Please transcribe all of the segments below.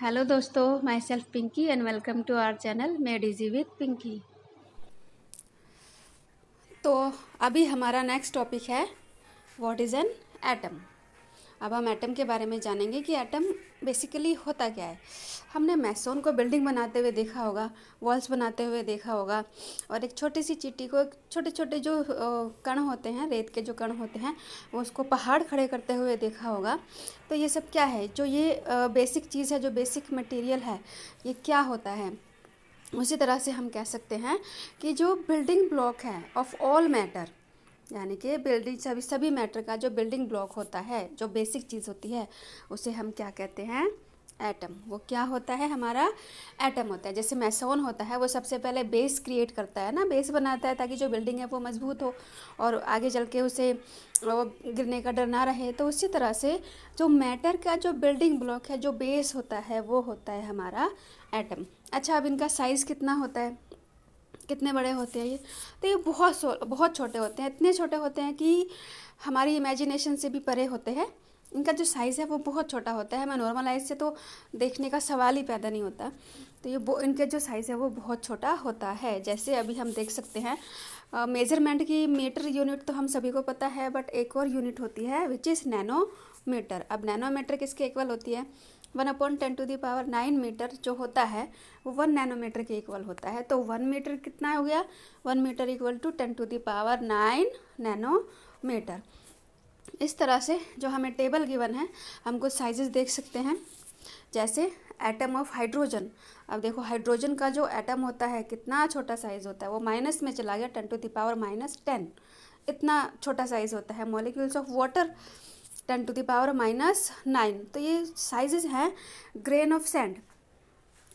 Hello दोस्तों, myself Pinky and welcome to our channel made easy with Pinky. तो अभी हमारा नेक्स्ट टॉपिक है व्हाट इज़ एन एटम। अब हम एटम के बारे में जानेंगे कि एटम बेसिकली होता क्या है। हमने मैसोन को बिल्डिंग बनाते हुए देखा होगा, वॉल्स बनाते हुए देखा होगा, और एक छोटी सी चींटी को छोटे छोटे जो कण होते हैं, रेत के जो कण होते हैं, वो उसको पहाड़ खड़े करते हुए देखा होगा। तो ये सब क्या है, जो ये बेसिक चीज़ है, जो बेसिक मटेरियल है, ये क्या होता है। उसी तरह से हम कह सकते हैं कि जो बिल्डिंग ब्लॉक है ऑफ ऑल मैटर, यानी कि बिल्डिंग सभी मैटर का जो बिल्डिंग ब्लॉक होता है, जो बेसिक चीज़ होती है, उसे हम क्या कहते हैं, एटम। वो क्या होता है, हमारा एटम होता है। जैसे मैसोन होता है, वो सबसे पहले बेस क्रिएट करता है ना, बेस बनाता है ताकि जो बिल्डिंग है वो मजबूत हो और आगे चल के उसे गिरने का डर ना रहे। तो उसी तरह से जो मैटर का जो बिल्डिंग ब्लॉक है, जो बेस होता है, वो होता है हमारा एटम। अच्छा, अब इनका साइज़ कितना होता है, कितने बड़े होते हैं ये? तो ये बहुत छोटे होते हैं, इतने छोटे होते हैं कि हमारी इमेजिनेशन से भी परे होते हैं। इनका जो साइज़ है वो बहुत छोटा होता है, हमें नॉर्मल आइज से तो देखने का सवाल ही पैदा नहीं होता। तो ये इनके जो साइज़ है वो बहुत छोटा होता है। जैसे अभी हम देख सकते हैं मेजरमेंट की मीटर यूनिट तो हम सभी को पता है, बट एक और यूनिट होती है विच इज़ नैनोमीटर। अब नैनोमीटर किसके इक्वल होती है, 1/10⁹ मीटर जो होता है वो 1 नैनोमीटर के इक्वल होता है। तो 1 मीटर कितना हो गया, 1 मीटर इक्वल टू 10⁹ नैनोमीटर। इस तरह से जो हमें टेबल गिवन है, हम कुछ साइजेस देख सकते हैं। जैसे एटम ऑफ हाइड्रोजन। अब देखो हाइड्रोजन का जो एटम होता है कितना छोटा साइज़ होता है, वो माइनस में चला गया 10⁻⁻10, इतना छोटा साइज़ होता है। मॉलिक्यूल्स ऑफ वाटर 10⁻⁹ तो ये साइजेस हैं। ग्रेन ऑफ सैंड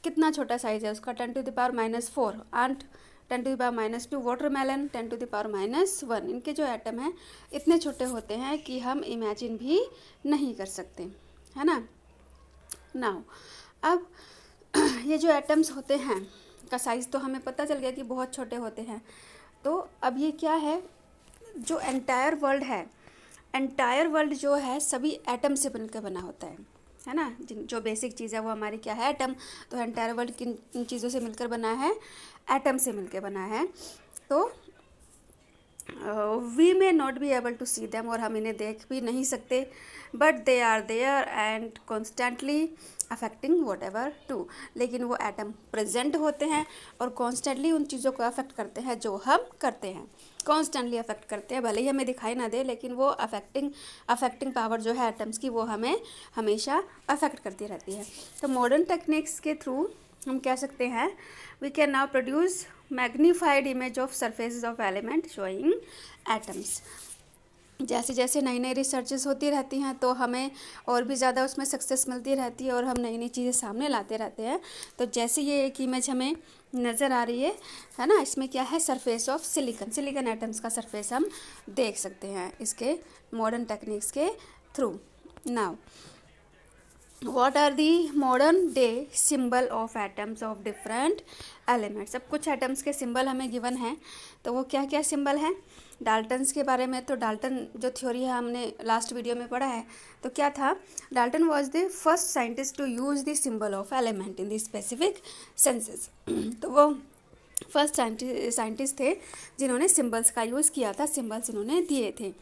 कितना छोटा साइज़ है उसका, 10⁻⁻4, एंड 10⁻⁻2। वाटरमेलन 10⁻⁻1। इनके जो एटम हैं इतने छोटे होते हैं कि हम इमेजिन भी नहीं कर सकते, है ना। नाउ अब ये जो एटम्स होते हैं का साइज़ तो हमें पता चल गया कि बहुत छोटे होते हैं। तो अब ये क्या है, जो एंटायर वर्ल्ड है, एंटायर वर्ल्ड जो है सभी एटम से बनकर बना होता है ना। जो बेसिक चीज़ है वो हमारी क्या है, एटम। तो एंटायर वर्ल्ड किन चीज़ों से मिलकर बना है, एटम से मिलकर बना है। तो we may not be able to see them, और हम इन्हें देख भी नहीं सकते, but they are there and constantly affecting whatever to. लेकिन वो एटम प्रेजेंट होते हैं और कॉन्स्टेंटली उन चीज़ों को अफेक्ट करते हैं जो हम करते हैं, कॉन्स्टेंटली अफेक्ट करते हैं। भले ही हमें दिखाई ना दे, लेकिन वो अफेक्टिंग पावर जो है एटम्स की, वो हमें हमेशा अफेक्ट करती रहती है। तो मॉडर्न टेक्निक्स के थ्रू हम कह सकते हैं we can now produce magnified image of surfaces of element showing atoms. जैसे जैसे नई नई रिसर्चेस होती रहती हैं तो हमें और भी ज़्यादा उसमें सक्सेस मिलती रहती है और हम नई नई चीज़ें सामने लाते रहते हैं। तो जैसे ये एक इमेज हमें नज़र आ रही है ना, इसमें क्या है, सरफेस ऑफ सिलिकन एटम्स का सरफेस हम देख सकते हैं इसके मॉडर्न टेक्निक्स के through. Now what are the modern day symbol of atoms of different elements। अब कुछ एटम्स के सिंबल हमें गिवन है, तो वो क्या क्या सिंबल हैं। डाल्टन्स के बारे में, तो डाल्टन जो थ्योरी है हमने लास्ट वीडियो में पढ़ा है। तो क्या था, Dalton was the first scientist to use the symbol of element in the specific senses. तो वो फर्स्ट साइंटिस्ट थे जिन्होंने सिंबल्स का यूज़ किया था, सिंबल्स इन्होंने दिए थे।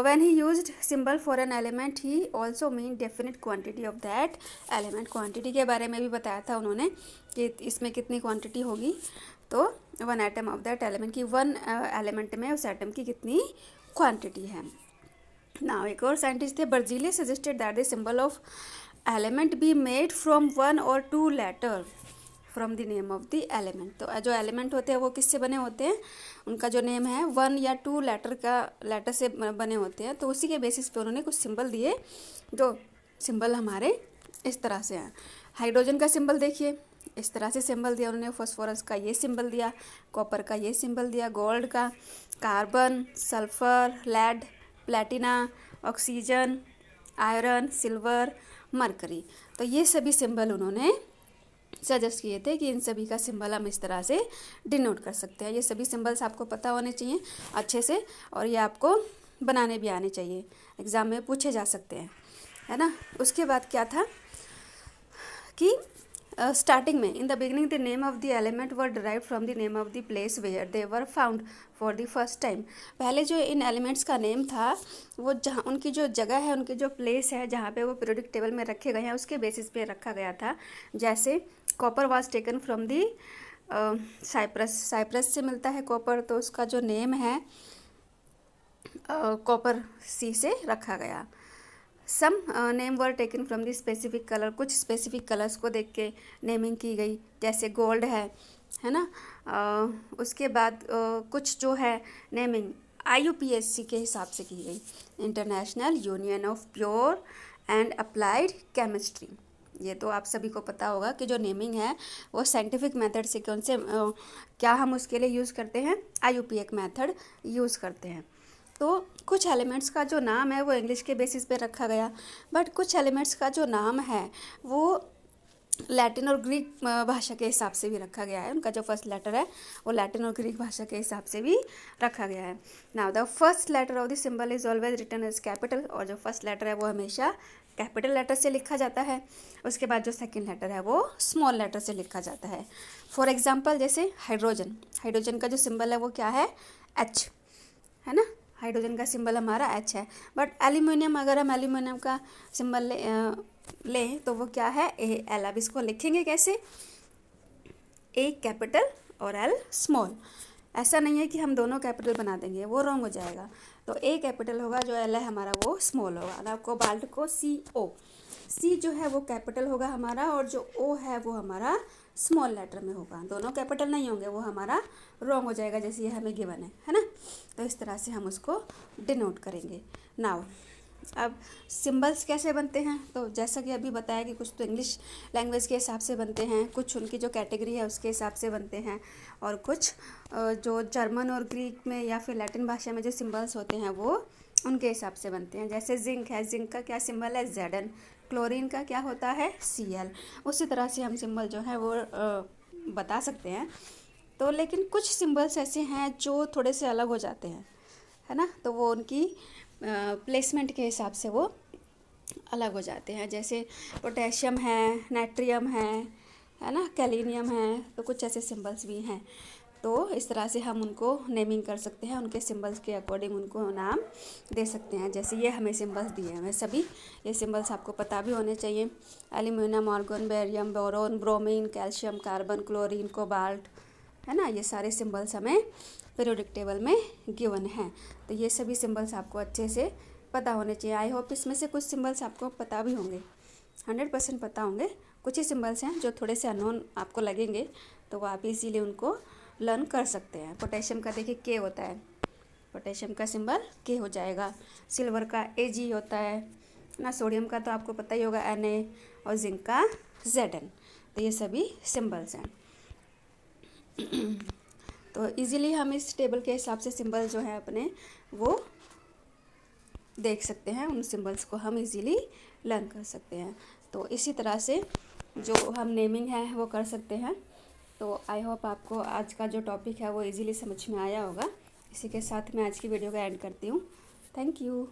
when he used symbol for an element he also mean definite quantity of that element। Quantity के बारे में भी बताया था उन्होंने कि इसमें कितनी क्वांटिटी होगी। तो 1 एटम ऑफ दैट एलिमेंट की, 1 एलिमेंट में उस एटम की कितनी क्वांटिटी है। नाउ एक और साइंटिस्ट थे Berzelius, suggested that the symbol of element be made from 1 or 2 letter from the name of the element. तो जो एलिमेंट होते हैं वो किससे बने होते हैं, उनका जो नेम है 1 या 2 लेटर से बने होते हैं। तो उसी के बेसिस पे उन्होंने कुछ सिंबल दिए, जो सिंबल हमारे इस तरह से हैं। हाइड्रोजन का सिंबल देखिए, इस तरह से सिंबल दिया उन्होंने। फॉस्फोरस का ये सिंबल दिया, कॉपर का ये सिंबल दिया, गोल्ड का, carbon, sulphur, lead, platina, oxygen, iron, silver, mercury. तो ये सभी सिंबल उन्होंने सजेस्ट किए थे कि इन सभी का सिंबल हम इस तरह से डिनोट कर सकते हैं। ये सभी सिंबल्स आपको पता होने चाहिए अच्छे से, और ये आपको बनाने भी आने चाहिए, एग्ज़ाम में पूछे जा सकते हैं, है ना। उसके बाद क्या था, कि स्टार्टिंग में in the beginning the name of the element were derived from the name of the place where they were found for the first time. पहले जो इन एलिमेंट्स का नेम था वो जहाँ उनकी जो जगह है, उनकी जो प्लेस है जहाँ पे वो पीरियोडिक टेबल में रखे गए हैं उसके बेसिस पे रखा गया था। जैसे copper was taken from the Cyprus, Cyprus से मिलता है कॉपर, तो उसका जो नेम है कॉपर सी से रखा गया। Some name were taken from the specific colour, कुछ स्पेसिफिक कलर्स को देख के नेमिंग की गई, जैसे गोल्ड है ना। उसके बाद कुछ जो है नेमिंग IUPAC के हिसाब से की गई, international union of pure and applied chemistry. ये तो आप सभी को पता होगा कि जो नेमिंग है वो साइंटिफिक मेथड से कौन से क्या हम उसके लिए यूज़ करते हैं, IUPAC मेथड यूज़ करते हैं। तो कुछ एलिमेंट्स का जो नाम है वो इंग्लिश के बेसिस पे रखा गया, बट कुछ एलिमेंट्स का जो नाम है वो लैटिन और ग्रीक भाषा के हिसाब से भी रखा गया है। उनका जो फर्स्ट लेटर है वो लैटिन और ग्रीक भाषा के हिसाब से भी रखा गया है। Now the first letter of the symbol is always written as capital, और जो फर्स्ट लेटर है वो हमेशा कैपिटल लेटर से लिखा जाता है। उसके बाद जो सेकंड लेटर है वो स्मॉल लेटर से लिखा जाता है। फॉर एग्जांपल जैसे हाइड्रोजन, हाइड्रोजन का जो सिंबल है वो क्या है, H है ना। हाइड्रोजन का सिंबल हमारा H है। बट एल्यूमिनियम, अगर हम एल्यूमिनियम का सिंबल लें तो वो क्या है, AL। अब इसको लिखेंगे कैसे, A कैपिटल और L स्मॉल। ऐसा नहीं है कि हम दोनों कैपिटल बना देंगे, वो रॉन्ग हो जाएगा। तो A कैपिटल होगा, जो L है हमारा वो स्मॉल होगा। अब कोबाल्ट को CO, C जो है वो कैपिटल होगा हमारा, और जो O है वो हमारा स्मॉल लेटर में होगा। दोनों कैपिटल नहीं होंगे, वो हमारा रॉन्ग हो जाएगा, जैसे ये हमें गिवन है ना। तो इस तरह से हम उसको डिनोट करेंगे। नाउ अब सिंबल्स कैसे बनते हैं, तो जैसा कि अभी बताया कि कुछ तो इंग्लिश लैंग्वेज के हिसाब से बनते हैं, कुछ उनकी जो कैटेगरी है उसके हिसाब से बनते हैं, और कुछ जो जर्मन और ग्रीक में या फिर लैटिन भाषा में जो सिंबल्स होते हैं वो उनके हिसाब से बनते हैं। जैसे जिंक है, जिंक का क्या सिंबल है, Zn। क्लोरीन का क्या होता है, Cl। उसी तरह से हम सिंबल जो है वो बता सकते हैं। तो लेकिन कुछ सिंबल्स ऐसे हैं जो थोड़े से अलग हो जाते हैं, है ना, तो वो उनकी प्लेसमेंट के हिसाब से वो अलग हो जाते हैं। जैसे पोटेशियम है, नाइट्रियम है ना, कैलिनियम है, तो कुछ ऐसे सिंबल्स भी हैं। तो इस तरह से हम उनको नेमिंग कर सकते हैं, उनके सिंबल्स के अकॉर्डिंग उनको नाम दे सकते हैं। जैसे ये हमें सिंबल्स दिए हैं, सभी ये सिंबल्स आपको पता भी होने चाहिए। Aluminium, argon, barium, boron, bromine, calcium, carbon, chlorine, cobalt, है ना, ये सारे सिंबल्स हमें पीरियोडिक टेबल में गिवन हैं। तो ये सभी सिंबल्स आपको अच्छे से पता होने चाहिए। आई होप इसमें से कुछ सिंबल्स आपको पता भी होंगे, 100% पता होंगे। कुछ ही सिंबल्स हैं जो थोड़े से अननोन आपको लगेंगे, तो वो आप इजीली उनको लर्न कर सकते हैं। पोटेशियम का देखिए K होता है, पोटेशियम का सिंबल K हो जाएगा। सिल्वर का Ag होता है ना। सोडियम का तो आपको पता ही होगा Na, और जिंक का Zn। तो ये सभी सिंबल्स हैं। तो इजीली हम इस टेबल के हिसाब से सिंबल जो है अपने वो देख सकते हैं, उन सिंबल्स को हम इजीली लर्न कर सकते हैं। तो इसी तरह से जो हम नेमिंग है वो कर सकते हैं। तो आई होप आपको आज का जो टॉपिक है वो इजीली समझ में आया होगा। इसी के साथ मैं आज की वीडियो का एंड करती हूँ। Thank you.